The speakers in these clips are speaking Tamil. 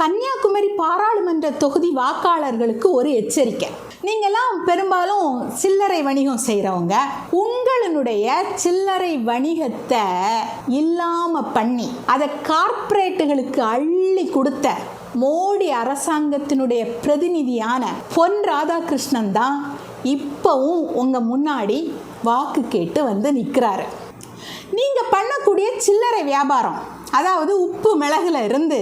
கன்னியாகுமரி பாராளுமன்ற தொகுதி வாக்காளர்களுக்கு ஒரு எச்சரிக்கை. நீங்கள்லாம் பெரும்பாலும் சில்லறை வணிகம் செய்கிறவங்க, உங்களுடைய சில்லறை வணிகத்தை இல்லாமல் பண்ணி அதை கார்ப்பரேட்டுகளுக்கு அள்ளி கொடுத்த மோடி அரசாங்கத்தினுடைய பிரதிநிதியான பொன் ராதாகிருஷ்ணன் தான் இப்போவும் உங்கள் முன்னாடி வாக்கு கேட்டு வந்து நிற்கிறாரு. நீங்கள் பண்ணக்கூடிய சில்லறை வியாபாரம், அதாவது உப்பு மிளகுல இருந்து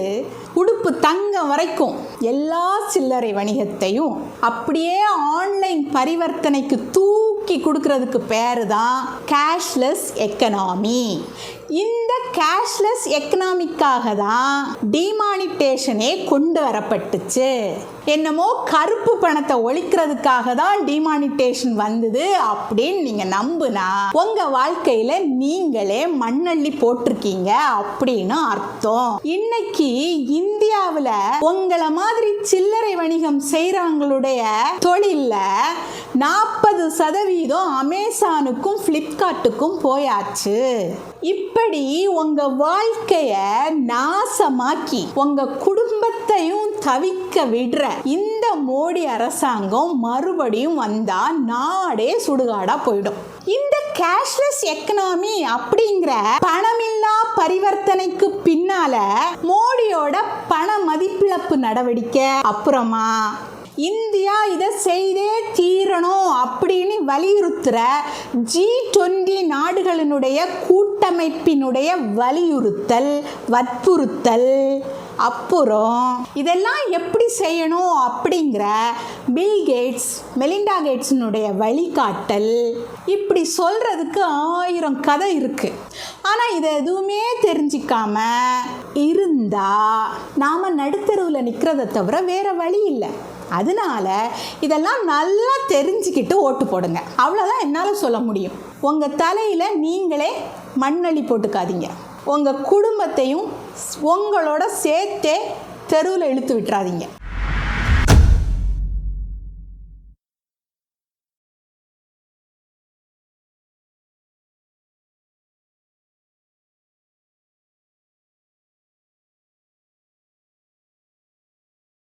உடுப்பு தங்கம் வரைக்கும் எல்லா சில்லறை வணிகத்தையும் அப்படியே ஆன்லைன் பரிவர்த்தனைக்கு தூக்கி கொடுக்கறதுக்கு பேரு தான் கேஷ்லெஸ் எக்கனாமி. இந்த கேஷ்லெஸ் எக்கனாமிக்காக தான் டிமானிட்டேஷனே கொண்டு வரப்பட்டுச்சு. என்னமோ கருப்பு பணத்தை ஒழிக்கிறதுக்காக தான் டிமானிட்டேஷன் வந்தது அப்படின்னு நீங்க நம்புனா உங்க வாழ்க்கையில நீங்களே மண்ணள்ளி போட்டிருக்கீங்க அப்படின்னு அர்த்தம். இன்னைக்கு இந்தியாவில் உங்களை மாதிரி சில்லறை வணிகம் செய்கிறவங்களுடைய தொழில்ல 40% அமேசானுக்கும் ஃப்ளிப்கார்ட்டுக்கும் போயாச்சு. இப்படி உங்க வாழ்க்கைய நாசமாக்கி உங்க குடும்பத்தையும் தவிக்க விடுற இந்த மோடி அரசாங்கம் மறுபடியும் வந்தா நாடே சுடுகாடா போயிடும். இந்த கேஷ்லெஸ் எக்கனாமி அப்படிங்கிற பணமில்லா பரிவர்த்தனைக்கு பின்னால மோடியோட பண மதிப்பிழப்பு நடவடிக்கை, அப்புறமா இந்தியா இதை செய்தே தீரணும் அப்படின்னு வலியுறுத்துற G20 நாடுகளினுடைய கூட்டமைப்பினுடைய வலியுறுத்தல், வற்புறுத்தல், அப்புறம் இதெல்லாம் எப்படி செய்யணும் அப்படிங்கிற பில் கேட்ஸ், மெலிண்டா கேட்ஸினுடைய வழிகாட்டல், இப்படி சொல்கிறதுக்கு 1000 கதை இருக்குது. ஆனால் இதை எதுவுமே தெரிஞ்சிக்காம இருந்தால் நாம் நடுத்தருவில் நிற்கிறத தவிர வேறு வழி இல்லை. அதனால இதெல்லாம் நல்லா தெரிஞ்சுக்கிட்டு ஓட்டு போடுங்க. அவ்வளோதான் என்னால் சொல்ல முடியும். உங்கள் தலையில் நீங்களே மண்ணள்ளி போட்டுக்காதீங்க. உங்கள் குடும்பத்தையும் உங்களோட சேர்த்தே தெருவில் இழுத்து விட்டுறாதீங்க.